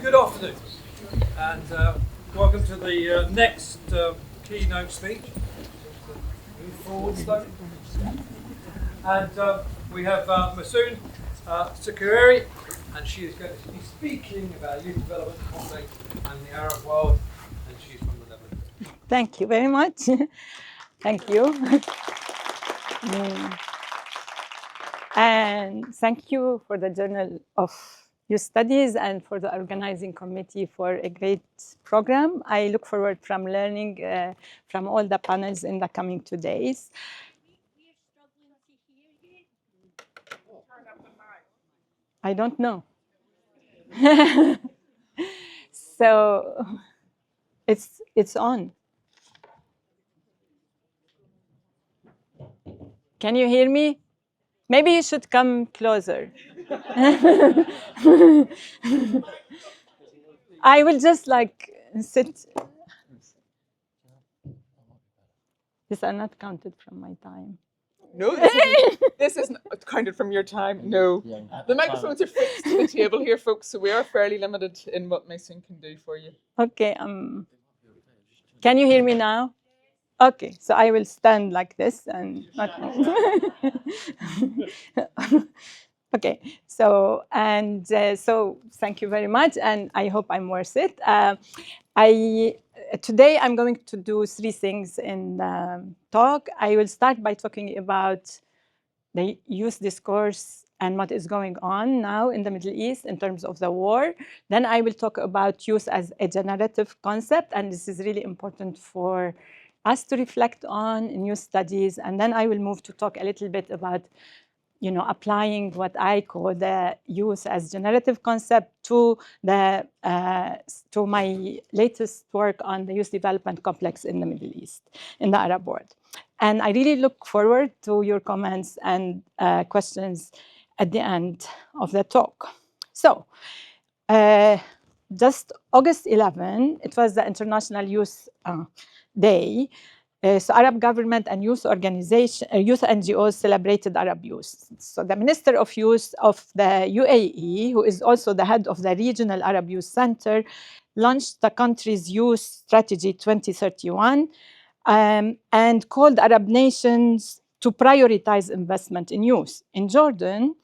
Good afternoon, and welcome to the next keynote speech. Move forward slowly. And we have Mayssoun Sukarieh, and she is going to be speaking about youth development, conflict, and the Arab world, and she's from the Netherlands. Thank you very much. Thank you. And thank you for the Journal of Youth Studies and for the organizing committee for a great program. I look forward from learning from all the panels in the coming 2 days. We are struggling to hear you. Turn up the mic. I don't know. So it's on. Can you hear me? Maybe you should come closer. I will just like sit. These are not counted from my time. No, this isn't counted from your time. No. The microphones are fixed to the table here, folks, so we are fairly limited in what Mayssoun can do for you. Okay. Can you hear me now? Okay, so I will stand like this and not move. Okay, so thank you very much, and I hope I'm worth it. Today I'm going to do 3 things in the talk. I will start by talking about the youth discourse and what is going on now in the Middle East in terms of the war. Then I will talk about youth as a generative concept, and this is really important for us to reflect on in youth studies. And then I will move to talk a little bit about applying what I call the youth as generative concept to my latest work on the youth development complex in the Middle East, in the Arab world. And I really look forward to your comments and questions at the end of the talk. So, just August 11, it was the International Youth Day. So Arab government and youth organization, youth NGOs celebrated Arab youth. So the Minister of Youth of the UAE, who is also the head of the Regional Arab Youth Center, launched the country's Youth Strategy 2031 and called Arab nations to prioritize investment in youth. In Jordan,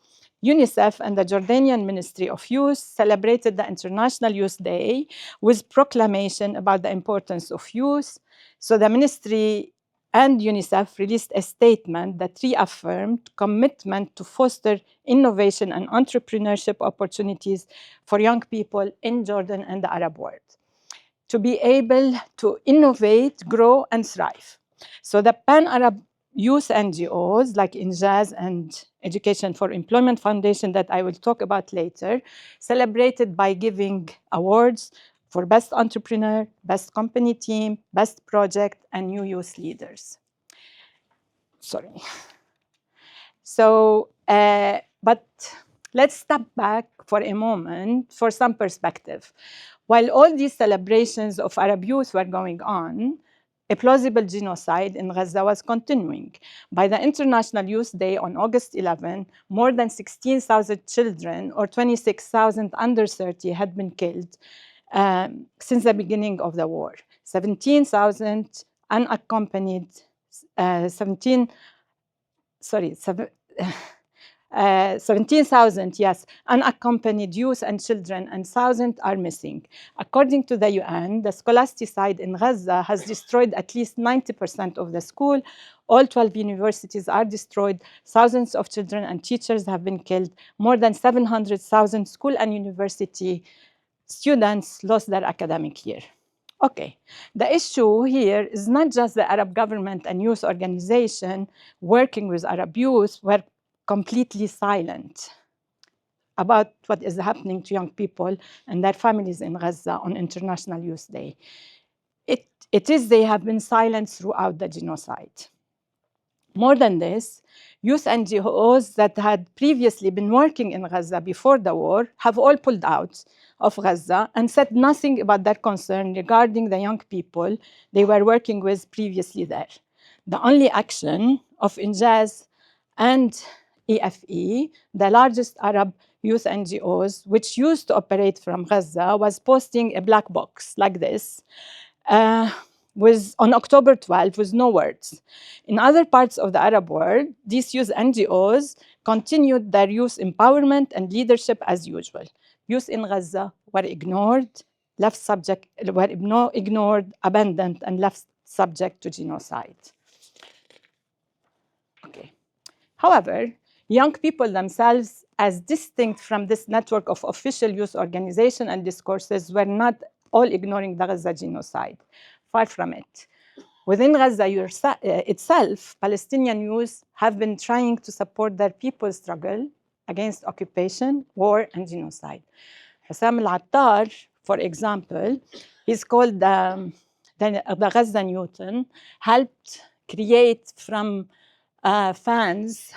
UNICEF and the Jordanian Ministry of Youth celebrated the International Youth Day with proclamation about the importance of youth. So the ministry and UNICEF released a statement that reaffirmed commitment to foster innovation and entrepreneurship opportunities for young people in Jordan and the Arab world to be able to innovate, grow, and thrive. So the Pan-Arab youth NGOs like INJAZ and Education for Employment Foundation that I will talk about later celebrated by giving awards for Best Entrepreneur, Best Company Team, Best Project, and New Youth Leaders. Sorry. So, but let's step back for a moment for some perspective. While all these celebrations of Arab youth were going on, a plausible genocide in Gaza was continuing. By the International Youth Day on August 11, more than 16,000 children or 26,000 under 30 had been killed since the beginning of the war. 17,000 unaccompanied, 17,000, yes, unaccompanied youth and children, and thousands are missing. According to the UN, the scholasticide in Gaza has destroyed at least 90% of the school. All 12 universities are destroyed. Thousands of children and teachers have been killed. More than 700,000 school and university students lost their academic year. Okay, the issue here is not just the Arab government and youth organization working with Arab youth were completely silent about what is happening to young people and their families in Gaza on International Youth Day. It is they have been silent throughout the genocide. More than this, youth NGOs that had previously been working in Gaza before the war have all pulled out of Gaza and said nothing about their concern regarding the young people they were working with previously there. The only action of INJAZ and EFE, the largest Arab youth NGOs, which used to operate from Gaza, was posting a black box like this, on October 12 with no words. In other parts of the Arab world, these youth NGOs continued their youth empowerment and leadership as usual. Youth in Gaza were ignored, abandoned, and left subject to genocide. Okay. However, young people themselves, as distinct from this network of official youth organization and discourses, were not all ignoring the Gaza genocide. Far from it. Within Gaza itself, Palestinian youth have been trying to support their people's struggle against occupation, war, and genocide. Hussam al-Attar, for example, he's called the Gaza Newton, helped create from fans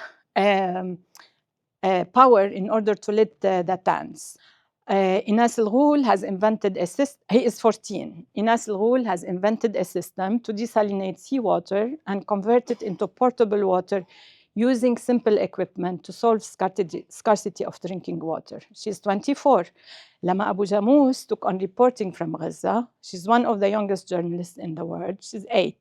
power in order to lit the tents. Inas al-Ghul has invented a system. He is 14. Inas al-Ghul has invented a system to desalinate seawater and convert it into portable water using simple equipment to solve scarcity of drinking water. She's 24. Lama Abu Jamous took on reporting from Gaza. She's one of the youngest journalists in the world. She's 8.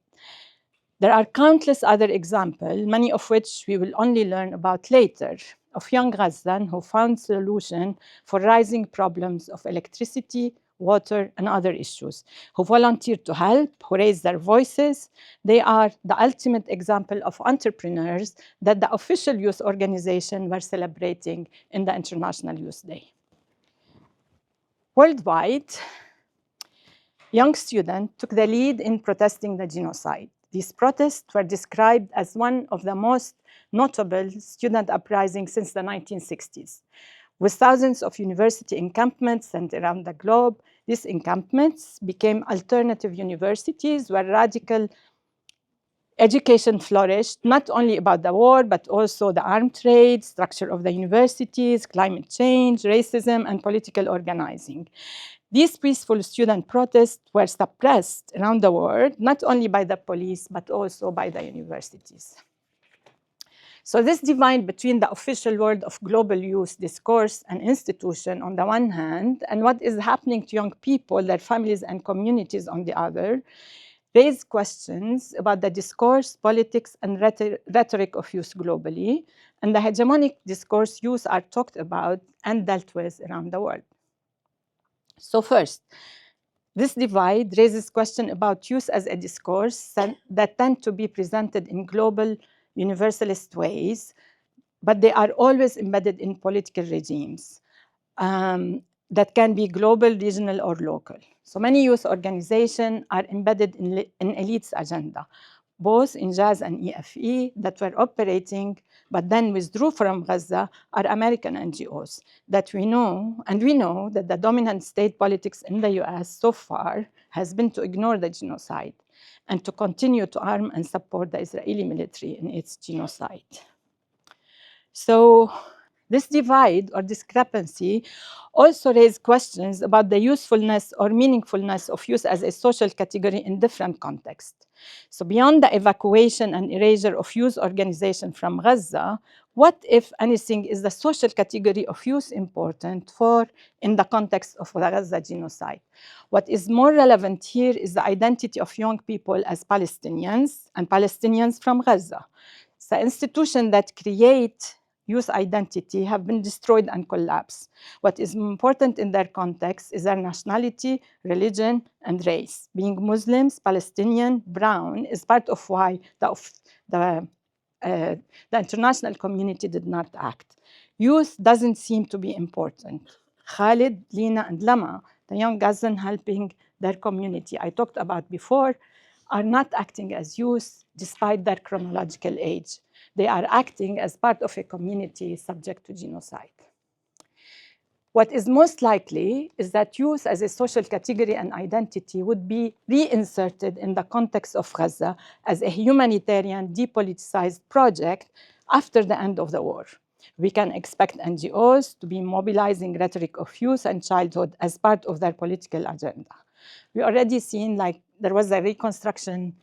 There are countless other examples, many of which we will only learn about later, of young Gazan who found solution for rising problems of electricity, water, and other issues, who volunteered to help, who raised their voices. They are the ultimate example of entrepreneurs that the official youth organization were celebrating in the International Youth Day. Worldwide, young students took the lead in protesting the genocide. These protests were described as one of the most notable student uprisings since the 1960s. With thousands of university encampments sent around the globe, these encampments became alternative universities where radical education flourished, not only about the war, but also the armed trade, structure of the universities, climate change, racism, and political organizing. These peaceful student protests were suppressed around the world, not only by the police, but also by the universities. So this divide between the official world of global youth discourse and institution on the one hand, and what is happening to young people, their families and communities on the other, raise questions about the discourse, politics, and rhetoric of youth globally, and the hegemonic discourse youth are talked about and dealt with around the world. So first, this divide raises questions about youth as a discourse that tend to be presented in global universalist ways, but they are always embedded in political regimes that can be global, regional, or local. So many youth organizations are embedded in elites' agenda, both in JAZ and EFE that were operating but then withdrew from Gaza are American NGOs that we know, and we know that the dominant state politics in the US so far has been to ignore the genocide and to continue to arm and support the Israeli military in its genocide. So this divide or discrepancy also raises questions about the usefulness or meaningfulness of youth as a social category in different contexts. So beyond the evacuation and erasure of youth organization from Gaza, what, if anything, is the social category of youth important for in the context of the Gaza genocide? What is more relevant here is the identity of young people as Palestinians and Palestinians from Gaza. The institutions that create youth identity have been destroyed and collapsed. What is important in their context is their nationality, religion, and race. Being Muslims, Palestinian, brown is part of why the international community did not act. Youth doesn't seem to be important. Khalid, Lina, and Lama, the young Gazan helping their community I talked about before, are not acting as youth despite their chronological age. They are acting as part of a community subject to genocide. What is most likely is that youth as a social category and identity would be reinserted in the context of Gaza as a humanitarian, depoliticized project after the end of the war. We can expect NGOs to be mobilizing rhetoric of youth and childhood as part of their political agenda. We already seen, like, there was a reconstruction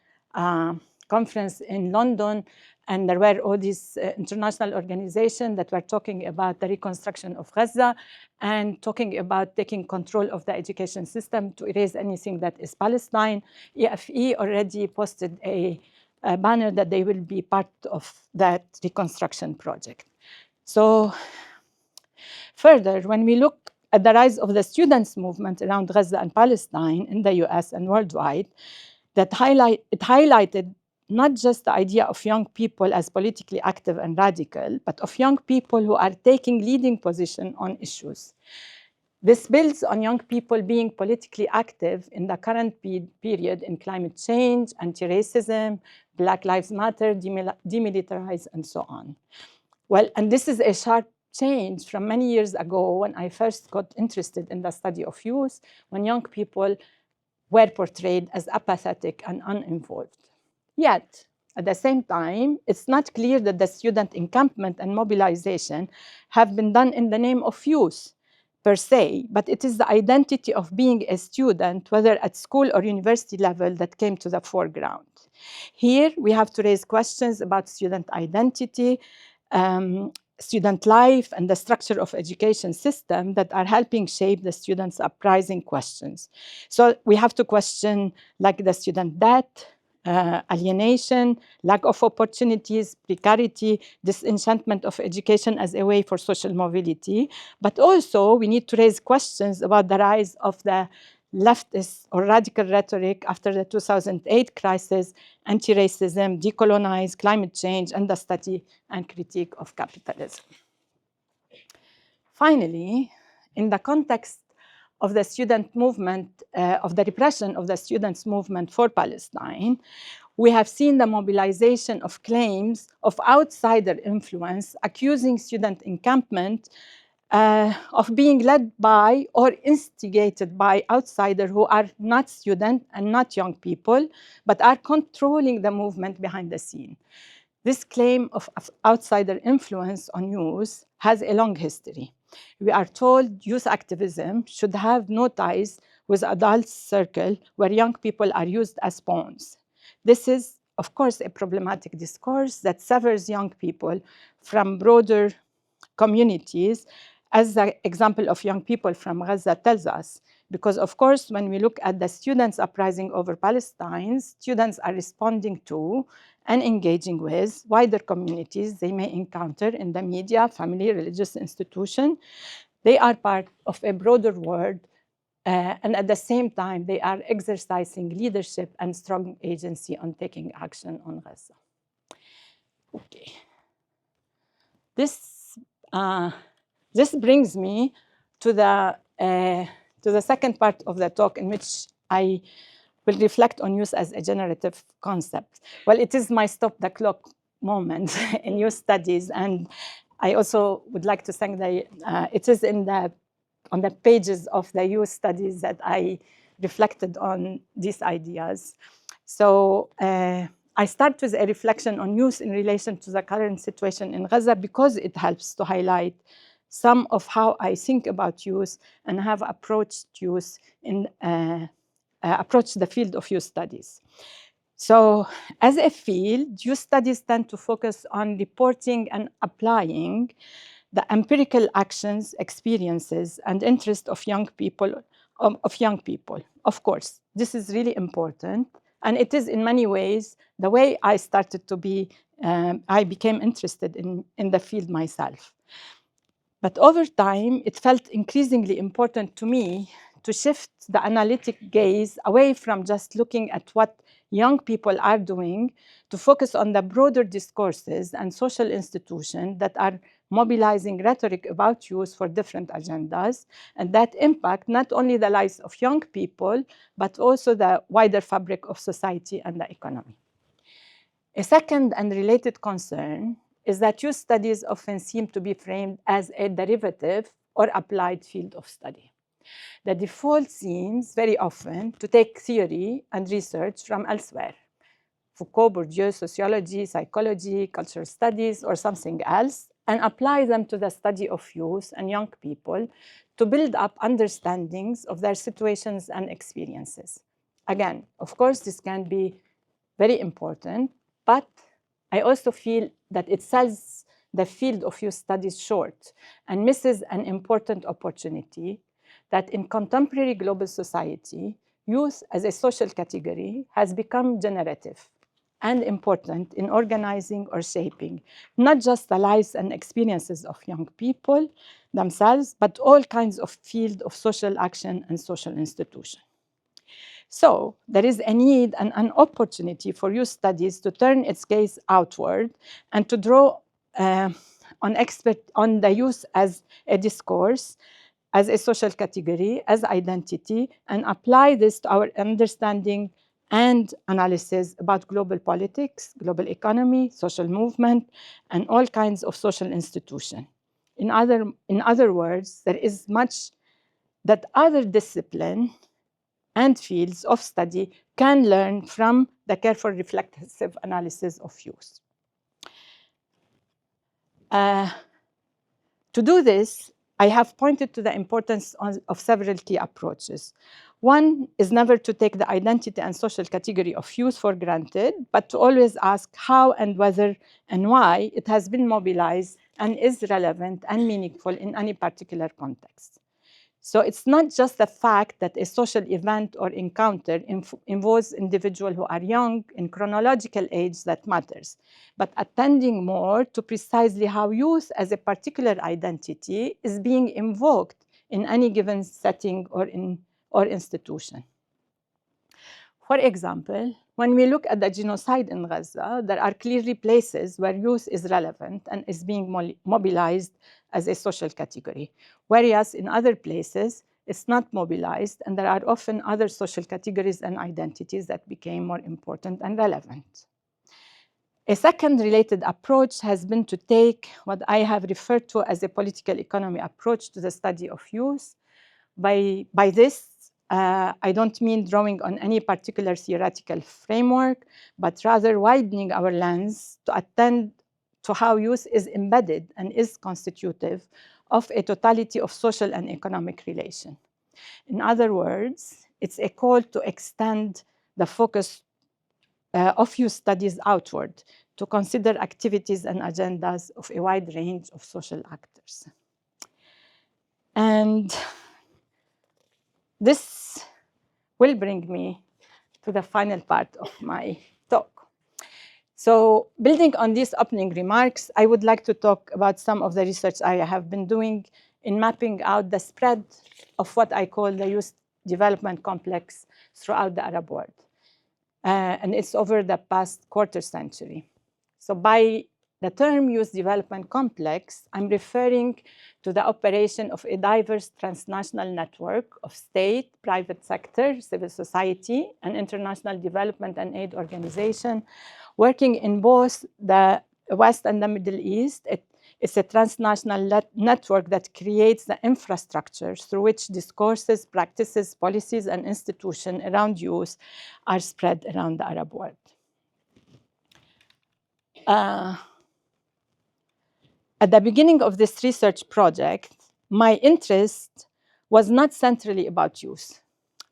conference in London, And there were all these international organizations that were talking about the reconstruction of Gaza and talking about taking control of the education system to erase anything that is Palestine. EFE already posted a banner that they will be part of that reconstruction project. So further, when we look at the rise of the students' movement around Gaza and Palestine in the US and worldwide, it highlighted not just the idea of young people as politically active and radical, but of young people who are taking leading position on issues. This builds on young people being politically active in the current period in climate change, anti-racism, Black Lives Matter, demilitarize, and so on. Well, and this is a sharp change from many years ago when I first got interested in the study of youth, when young people were portrayed as apathetic and uninvolved. Yet, at the same time, it's not clear that the student encampment and mobilization have been done in the name of youth per se, but it is the identity of being a student, whether at school or university level, that came to the foreground. Here, we have to raise questions about student identity, student life, and the structure of education system that are helping shape the students' uprising questions. So we have to question like the student debt, alienation, lack of opportunities, precarity, disenchantment of education as a way for social mobility. But also we need to raise questions about the rise of the leftist or radical rhetoric after the 2008 crisis, anti-racism, decolonize, climate change, and the study and critique of capitalism. Finally, in the context of the student movement, of the repression of the students' movement for Palestine, we have seen the mobilization of claims of outsider influence, accusing student encampment of being led by or instigated by outsiders who are not students and not young people, but are controlling the movement behind the scene. This claim of outsider influence on youth has a long history. We are told youth activism should have no ties with adult circle where young people are used as pawns. This is, of course, a problematic discourse that severs young people from broader communities, as the example of young people from Gaza tells us. Because, of course, when we look at the students uprising over Palestine, students are responding to and engaging with wider communities they may encounter in the media, family, religious institution. They are part of a broader world, and at the same time, they are exercising leadership and strong agency on taking action on Gaza. Okay. This brings me to the second part of the talk, in which I will reflect on youth as a generative concept. Well, it is my stop the clock moment in youth studies, and I also would like to thank it is on the pages of the youth studies that I reflected on these ideas. So I start with a reflection on youth in relation to the current situation in Gaza because it helps to highlight some of how I think about youth and have approached youth approached the field of youth studies. So as a field, youth studies tend to focus on reporting and applying the empirical actions, experiences, and interests of young people. Of course, this is really important. And it is in many ways the way I started to be, I became interested in the field myself. But over time, it felt increasingly important to me to shift the analytic gaze away from just looking at what young people are doing to focus on the broader discourses and social institutions that are mobilizing rhetoric about youth for different agendas, and that impact not only the lives of young people, but also the wider fabric of society and the economy. A second and related concern is that youth studies often seem to be framed as a derivative or applied field of study. The default seems very often to take theory and research from elsewhere, Foucault, Bourdieu, sociology, psychology, cultural studies, or something else, and apply them to the study of youth and young people to build up understandings of their situations and experiences. Again, of course, this can be very important, but I also feel that it sells the field of youth studies short and misses an important opportunity that in contemporary global society, youth as a social category has become generative and important in organizing or shaping not just the lives and experiences of young people themselves, but all kinds of fields of social action and social institutions. So there is a need and an opportunity for youth studies to turn its gaze outward and to draw on the youth as a discourse, as a social category, as identity, and apply this to our understanding and analysis about global politics, global economy, social movement, and all kinds of social institutions. In other words, there is much that other disciplines and fields of study can learn from the careful reflexive analysis of youth. To do this, I have pointed to the importance of several key approaches. One is never to take the identity and social category of youth for granted, but to always ask how and whether and why it has been mobilized and is relevant and meaningful in any particular context. So it's not just the fact that a social event or encounter involves individuals who are young in chronological age that matters, but attending more to precisely how youth as a particular identity is being invoked in any given setting or institution. For example, when we look at the genocide in Gaza, there are clearly places where youth is relevant and is being mobilized as a social category, whereas in other places, it's not mobilized, and there are often other social categories and identities that became more important and relevant. A second related approach has been to take what I have referred to as a political economy approach to the study of youth. By this, I don't mean drawing on any particular theoretical framework, but rather widening our lens to attend to how youth is embedded and is constitutive of a totality of social and economic relation. In other words, it's a call to extend the focus of youth studies outward to consider activities and agendas of a wide range of social actors. And this will bring me to the final part of my talk. So building on these opening remarks, I would like to talk about some of the research I have been doing in mapping out the spread of what I call the youth development complex throughout the Arab world. And it's over the past quarter century. So by the term youth development complex, I'm referring to the operation of a diverse transnational network of state, private sector, civil society, and international development and aid organizations working in both the West and the Middle East. It's a transnational network that creates the infrastructure through which discourses, practices, policies, and institutions around youth are spread around the Arab world. At the beginning of this research project, my interest was not centrally about youth.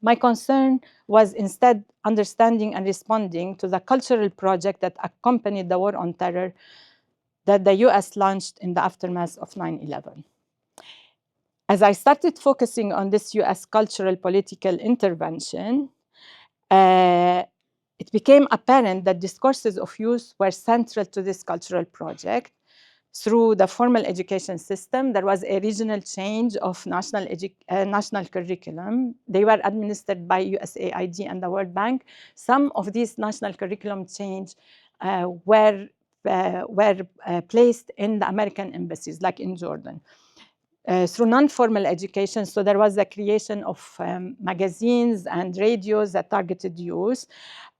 My concern was instead understanding and responding to the cultural project that accompanied the war on terror that the US launched in the aftermath of 9/11. As I started focusing on this US cultural political intervention, it became apparent that discourses of youth were central to this cultural project. Through the formal education system, there was a regional change of national curriculum. They were administered by USAID and the World Bank. Some of these national curriculum change were placed in the American embassies, like in Jordan. Through non-formal education, so there was the creation of magazines and radios that targeted youth.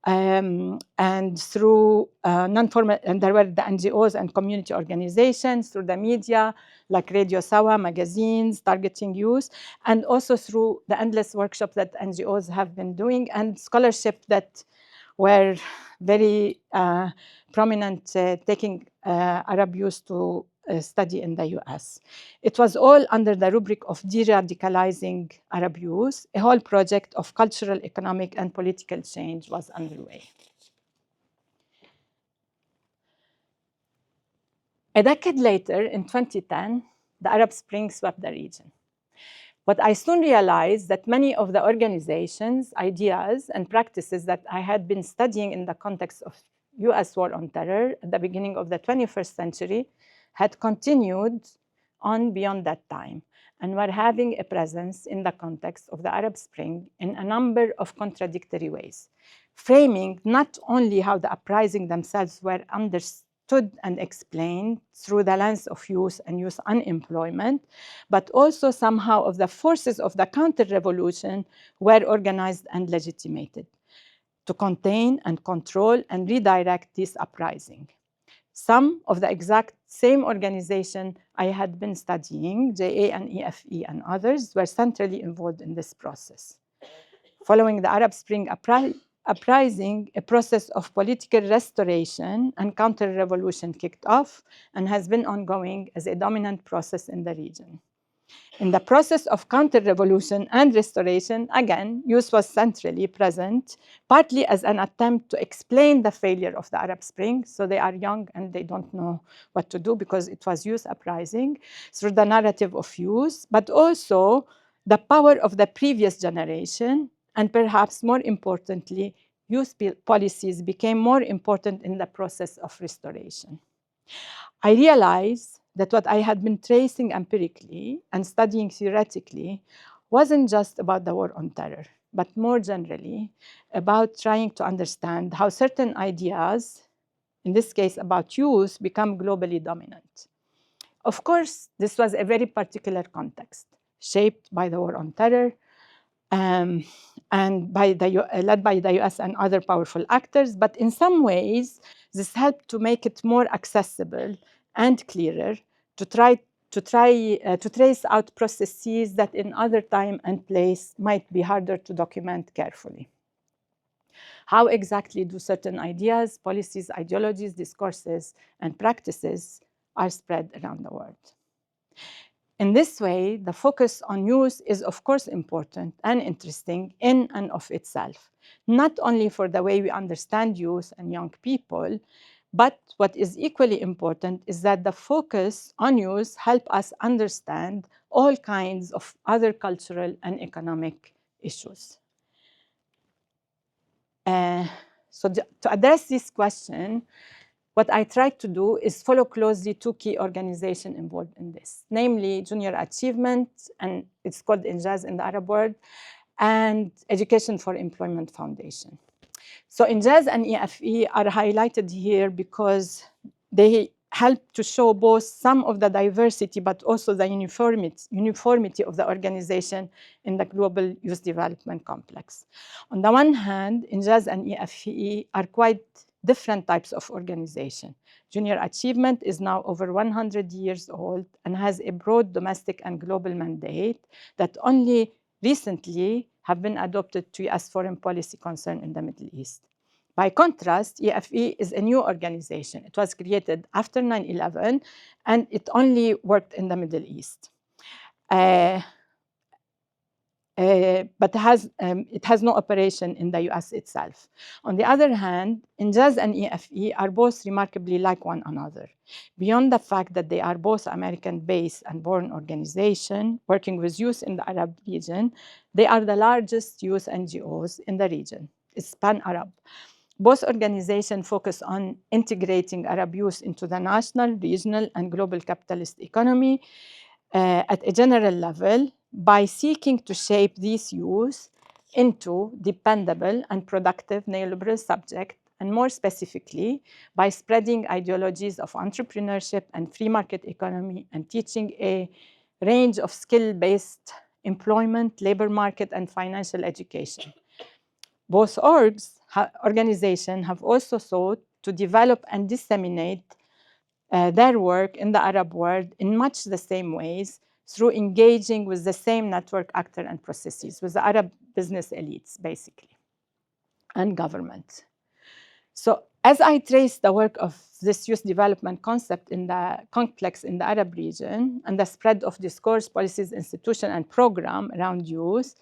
And through non-formal, and there were the NGOs and community organizations, through the media, like Radio Sawa, magazines targeting youth, and also through the endless workshops that NGOs have been doing, and scholarship that were very prominent, taking Arab youth to study in the US. It was all under the rubric of de-radicalizing Arab youth. A whole project of cultural, economic, and political change was underway. A decade later, in 2010, the Arab Spring swept the region. But I soon realized that many of the organizations, ideas, and practices that I had been studying in the context of US war on terror at the beginning of the 21st century had continued on beyond that time and were having a presence in the context of the Arab Spring in a number of contradictory ways, framing not only how the uprisings themselves were understood and explained through the lens of youth and youth unemployment, but also somehow of the forces of the counter-revolution were organized and legitimated to contain and control and redirect this uprising. Some of the exact same organization I had been studying, JA and EFE and others, were centrally involved in this process. Following the Arab Spring uprising, a process of political restoration and counter-revolution kicked off and has been ongoing as a dominant process in the region. In the process of counter-revolution and restoration, again, youth was centrally present, partly as an attempt to explain the failure of the Arab Spring, so they are young and they don't know what to do because it was youth uprising, through the narrative of youth, but also the power of the previous generation, and perhaps more importantly, youth policies became more important in the process of restoration. I realized that what I had been tracing empirically and studying theoretically wasn't just about the war on terror, but more generally about trying to understand how certain ideas, in this case about youth, become globally dominant. Of course, this was a very particular context, shaped by the war on terror, and led by the US and other powerful actors, but in some ways, this helped to make it more accessible and clearer to trace out processes that in other time and place might be harder to document carefully. How exactly do certain ideas, policies, ideologies, discourses, and practices are spread around the world? In this way, the focus on youth is of course important and interesting in and of itself, not only for the way we understand youth and young people, but what is equally important is that the focus on youth help us understand all kinds of other cultural and economic issues. So to address this question, what I tried to do is follow closely two key organizations involved in this, namely Junior Achievement, and it's called Injaz in the Arab world, and Education for Employment Foundation. So Injaz and EFE are highlighted here because they help to show both some of the diversity, but also the uniformity of the organization in the global youth development complex. On the one hand, Injaz and EFE are quite different types of organization. Junior Achievement is now over 100 years old and has a broad domestic and global mandate that only recently have been adopted to US foreign policy concern in the Middle East. By contrast, EFE is a new organization. It was created after 9/11 and it only worked in the Middle East. But it has no operation in the US itself. On the other hand, Injaz and EFE are both remarkably like one another. Beyond the fact that they are both American-based and born organizations working with youth in the Arab region, they are the largest youth NGOs in the region. It's pan-Arab. Both organizations focus on integrating Arab youth into the national, regional, and global capitalist economy at a general level, by seeking to shape these youth into dependable and productive neoliberal subjects, and more specifically, by spreading ideologies of entrepreneurship and free market economy and teaching a range of skill-based employment, labor market, and financial education. Both organizations have also sought to develop and disseminate their work in the Arab world in much the same ways, through engaging with the same network actor and processes, with the Arab business elites, basically, and government. So as I trace the work of this youth development concept in the complex in the Arab region, and the spread of discourse, policies, institution, and program around youth,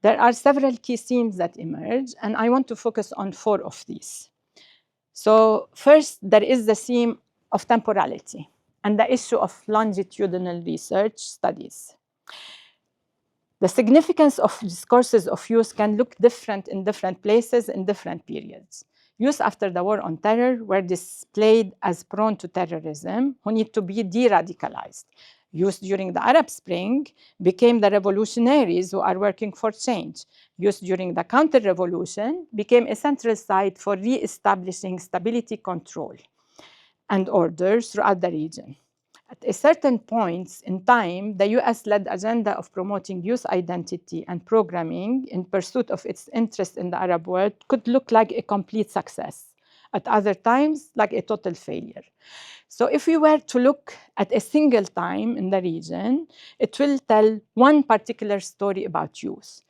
there are several key themes that emerge, and I want to focus on 4 of these. So first, there is the theme of temporality. and the issue of longitudinal research studies. The significance of discourses of youth can look different in different places in different periods. Youth after the war on terror were displayed as prone to terrorism who need to be de-radicalized. Youth during the Arab Spring became the revolutionaries who are working for change. Youth during the counter-revolution became a central site for re-establishing stability, control, and order throughout the region. At a certain point in time, the US-led agenda of promoting youth identity and programming in pursuit of its interest in the Arab world could look like a complete success. At other times, like a total failure. So if we were to look at a single time in the region, it will tell one particular story about youth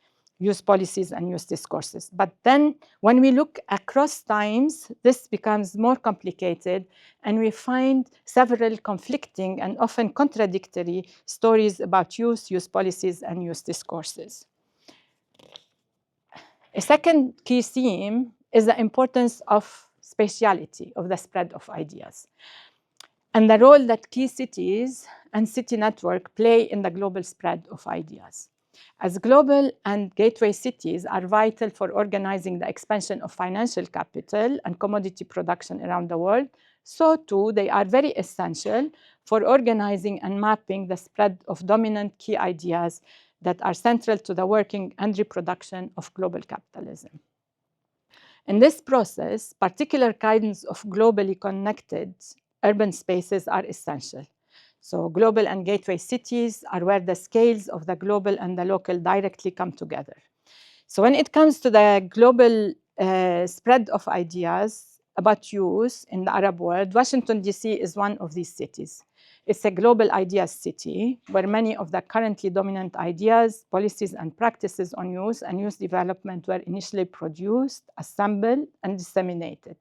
policies and youth discourses. But then when we look across times, this becomes more complicated and we find several conflicting and often contradictory stories about youth policies and youth discourses. A second key theme is the importance of spatiality, of the spread of ideas, and the role that key cities and city network play in the global spread of ideas. As global and gateway cities are vital for organizing the expansion of financial capital and commodity production around the world, so too they are very essential for organizing and mapping the spread of dominant key ideas that are central to the working and reproduction of global capitalism. In this process, particular kinds of globally connected urban spaces are essential. So global and gateway cities are where the scales of the global and the local directly come together. So when it comes to the global spread of ideas about youth in the Arab world, Washington, D.C. is one of these cities. It's a global ideas city where many of the currently dominant ideas, policies, and practices on youth and youth development were initially produced, assembled, and disseminated.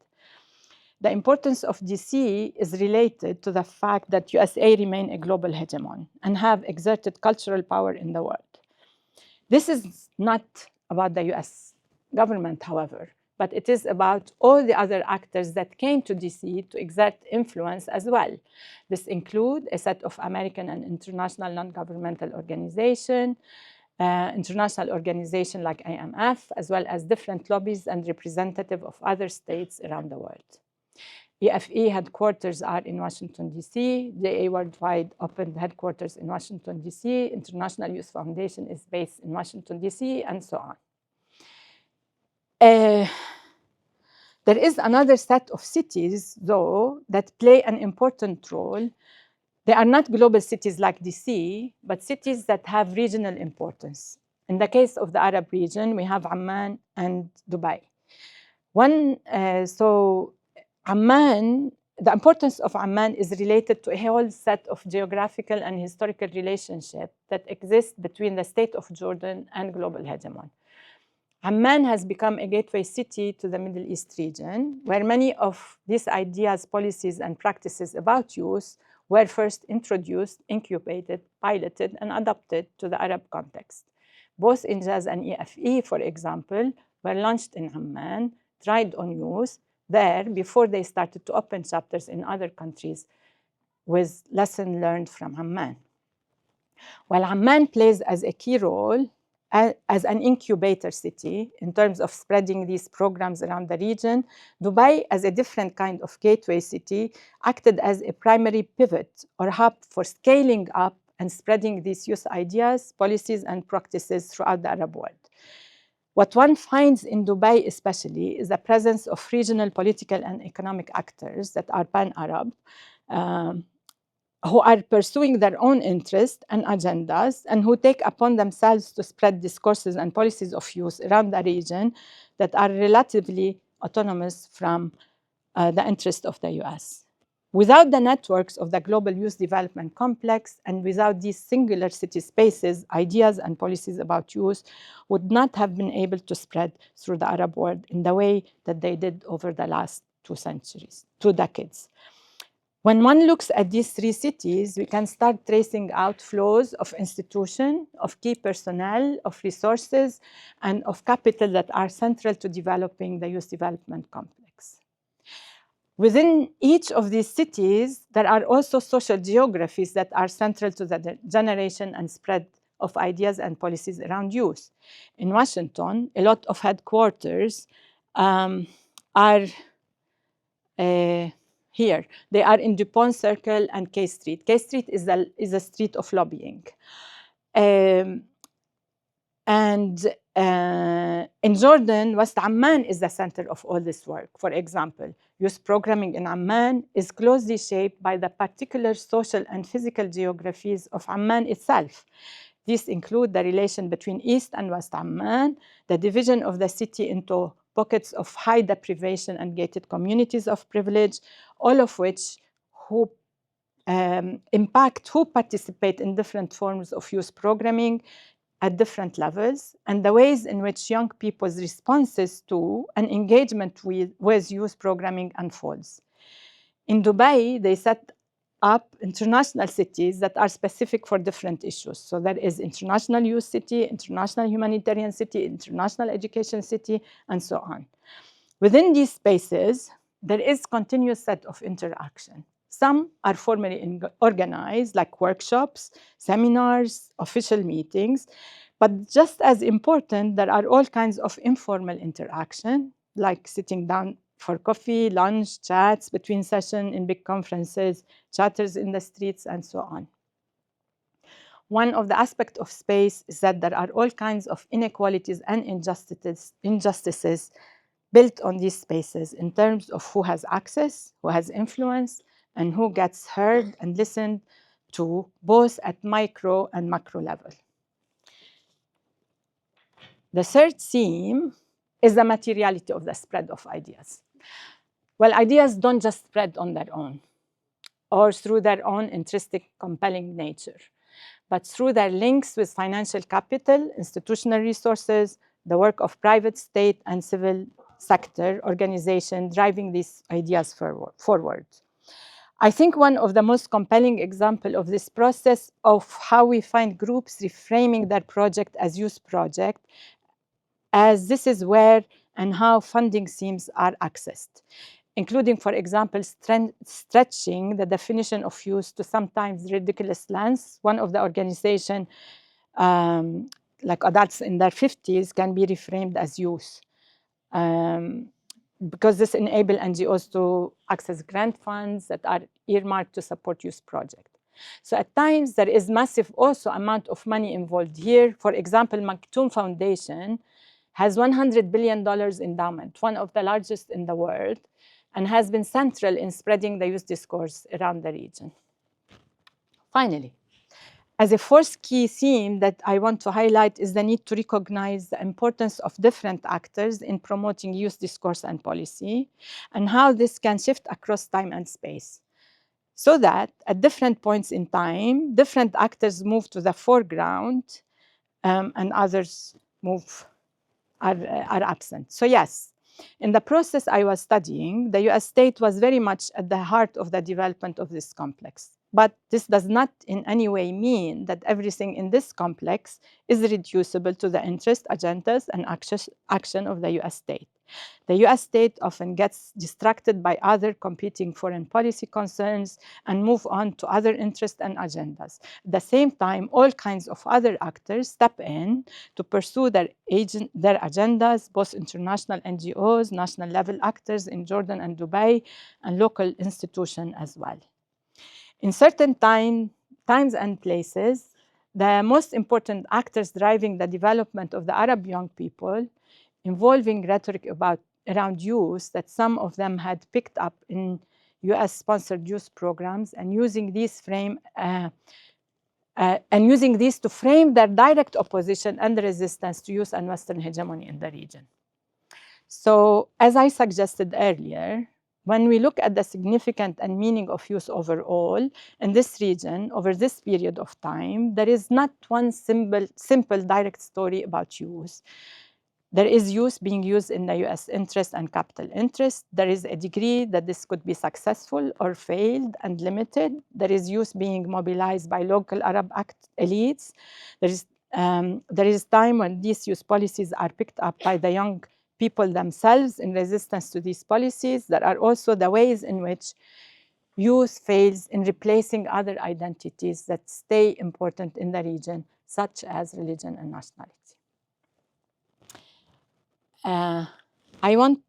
The importance of DC is related to the fact that USA remain a global hegemon and have exerted cultural power in the world. This is not about the US government, however, but it is about all the other actors that came to DC to exert influence as well. This include a set of American and international non-governmental organizations, international organizations like IMF, as well as different lobbies and representatives of other states around the world. EFE headquarters are in Washington, D.C. JA Worldwide opened headquarters in Washington, D.C. International Youth Foundation is based in Washington, D.C., and so on. There is another set of cities, though, that play an important role. They are not global cities like DC, but cities that have regional importance. In the case of the Arab region, we have Amman and Dubai. Amman, the importance of Amman is related to a whole set of geographical and historical relationships that exist between the state of Jordan and global hegemon. Amman has become a gateway city to the Middle East region, where many of these ideas, policies, and practices about youth were first introduced, incubated, piloted, and adopted to the Arab context. Both Injaz and EFE, for example, were launched in Amman, tried on youth there before they started to open chapters in other countries with lessons learned from Amman. While Amman plays as a key role as an incubator city in terms of spreading these programs around the region, Dubai, as a different kind of gateway city, acted as a primary pivot or hub for scaling up and spreading these youth ideas, policies, and practices throughout the Arab world. What one finds in Dubai especially is the presence of regional political and economic actors that are pan-Arab, who are pursuing their own interests and agendas and who take upon themselves to spread discourses and policies of youth around the region that are relatively autonomous from the interest of the US. Without the networks of the global youth development complex and without these singular city spaces, ideas and policies about youth would not have been able to spread through the Arab world in the way that they did over the last 2 decades. When one looks at these 3 cities, we can start tracing out flows of institutions, of key personnel, of resources, and of capital that are central to developing the youth development complex. Within each of these cities, there are also social geographies that are central to the generation and spread of ideas and policies around youth. In Washington, a lot of headquarters are here. They are in DuPont Circle and K Street. K Street is a street of lobbying. In Jordan, West Amman is the center of all this work. For example, youth programming in Amman is closely shaped by the particular social and physical geographies of Amman itself. These include the relation between East and West Amman, the division of the city into pockets of high deprivation and gated communities of privilege, all of which impact who participate in different forms of youth programming at different levels, and the ways in which young people's responses to and engagement with youth programming unfolds. In Dubai, they set up international cities that are specific for different issues. So there is International Youth City, International Humanitarian City, International Education City, and so on. Within these spaces, there is continuous set of interaction. Some are formally organized, like workshops, seminars, official meetings, but just as important, there are all kinds of informal interaction, like sitting down for coffee, lunch, chats between sessions in big conferences, chatters in the streets, and so on. One of the aspects of space is that there are all kinds of inequalities and injustices built on these spaces in terms of who has access, who has influence, and who gets heard and listened to, both at micro and macro level. The third theme is the materiality of the spread of ideas. Well, ideas don't just spread on their own or through their own intrinsic compelling nature, but through their links with financial capital, institutional resources, the work of private, state, and civil sector organizations driving these ideas forward. I think one of the most compelling examples of this process of how we find groups reframing their project as youth project, as this is where and how funding schemes are accessed, including, for example, stretching the definition of youth to sometimes ridiculous lengths. One of the organizations, like adults in their 50s, can be reframed as youth. Because this enables NGOs to access grant funds that are earmarked to support youth projects. So at times, there is massive also amount of money involved here. For example, Mayssoun Foundation has $100 billion endowment, one of the largest in the world, and has been central in spreading the youth discourse around the region. Finally, as a fourth key theme that I want to highlight is the need to recognize the importance of different actors in promoting youth discourse and policy, and how this can shift across time and space, so that at different points in time, different actors move to the foreground and others are absent. So yes, in the process I was studying, the US state was very much at the heart of the development of this complex. But this does not in any way mean that everything in this complex is reducible to the interest, agendas, and action of the US state. The US state often gets distracted by other competing foreign policy concerns and move on to other interests and agendas. At the same time, all kinds of other actors step in to pursue their agendas, both international NGOs, national level actors in Jordan and Dubai, and local institutions as well. In certain times and places, the most important actors driving the development of the Arab young people, involving rhetoric around youth that some of them had picked up in US-sponsored youth programs, and using these to frame their direct opposition and resistance to youth and Western hegemony in the region. So, as I suggested earlier, when we look at the significance and meaning of youth overall in this region over this period of time, there is not one simple direct story about youth. There is youth being used in the US interest and capital interest. There is a degree that this could be successful or failed and limited. There is youth being mobilized by local Arab elites. There is time when these youth policies are picked up by the young people themselves in resistance to these policies. There are also the ways in which youth fails in replacing other identities that stay important in the region, such as religion and nationality. I want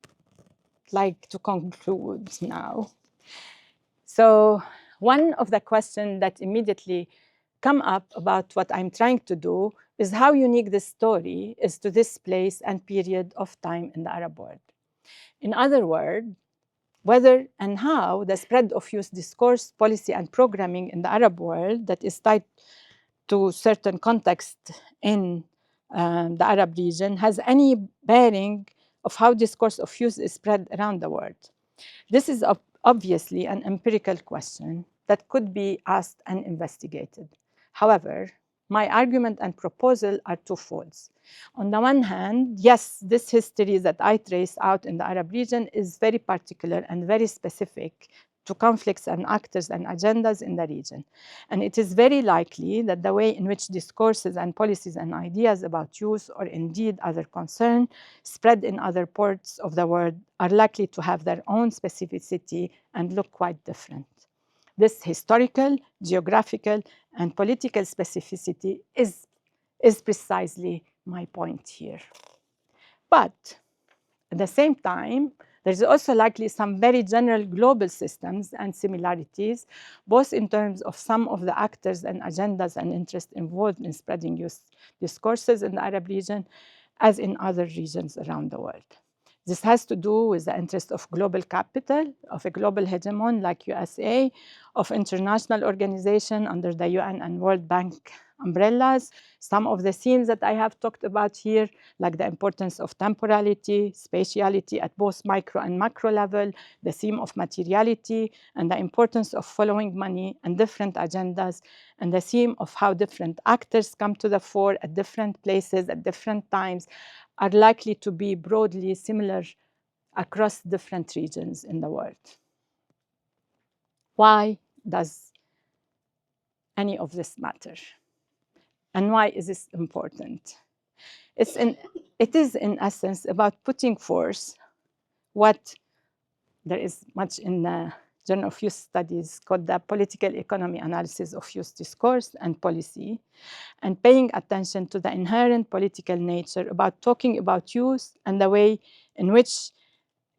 to conclude now. So one of the questions that immediately come up about what I'm trying to do is how unique this story is to this place and period of time in the Arab world. In other words, whether and how the spread of youth discourse, policy, and programming in the Arab world that is tied to certain context in the Arab region has any bearing of how discourse of youth is spread around the world. This is obviously an empirical question that could be asked and investigated. However, my argument and proposal are twofold. On the one hand, yes, this history that I trace out in the Arab region is very particular and very specific to conflicts and actors and agendas in the region. And it is very likely that the way in which discourses and policies and ideas about youth, or indeed other concerns, spread in other parts of the world are likely to have their own specificity and look quite different. This historical, geographical, and political specificity is precisely my point here. But at the same time, there's also likely some very general global systems and similarities, both in terms of some of the actors and agendas and interests involved in spreading youth discourses in the Arab region, as in other regions around the world. This has to do with the interest of global capital, of a global hegemon like USA, of international organizations under the UN and World Bank umbrellas. Some of the themes that I have talked about here, like the importance of temporality, spatiality at both micro and macro level, the theme of materiality, and the importance of following money and different agendas, and the theme of how different actors come to the fore at different places at different times, are likely to be broadly similar across different regions in the world. Why does any of this matter? And why is this important? It is in essence about putting forth what there is much in the Journal of Youth Studies called the political economy analysis of youth discourse and policy, and paying attention to the inherent political nature about talking about youth and the way in which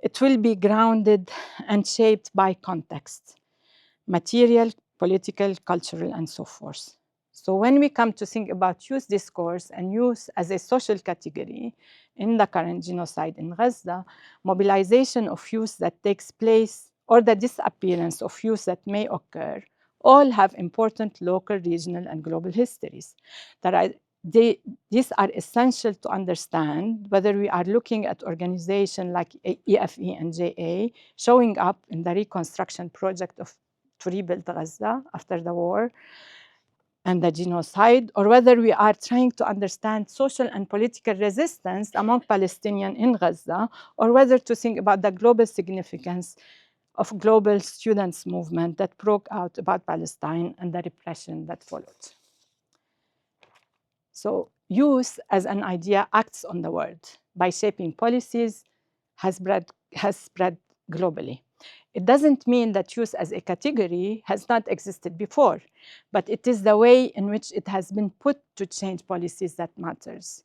it will be grounded and shaped by context, material, political, cultural, and so forth. So when we come to think about youth discourse and youth as a social category in the current genocide in Gaza, mobilization of youth that takes place or the disappearance of youth that may occur, all have important local, regional, and global histories. These are essential to understand whether we are looking at organizations like EFE and JA showing up in the reconstruction project to rebuild Gaza after the war and the genocide, or whether we are trying to understand social and political resistance among Palestinians in Gaza, or whether to think about the global significance of global students' movement that broke out about Palestine and the repression that followed. So youth as an idea acts on the world by shaping policies, has spread globally. It doesn't mean that youth as a category has not existed before, but it is the way in which it has been put to change policies that matters.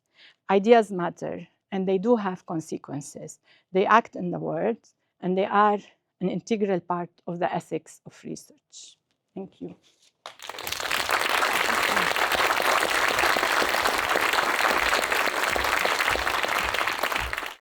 Ideas matter, and they do have consequences. They act in the world, and they are an integral part of the ethics of research. Thank you.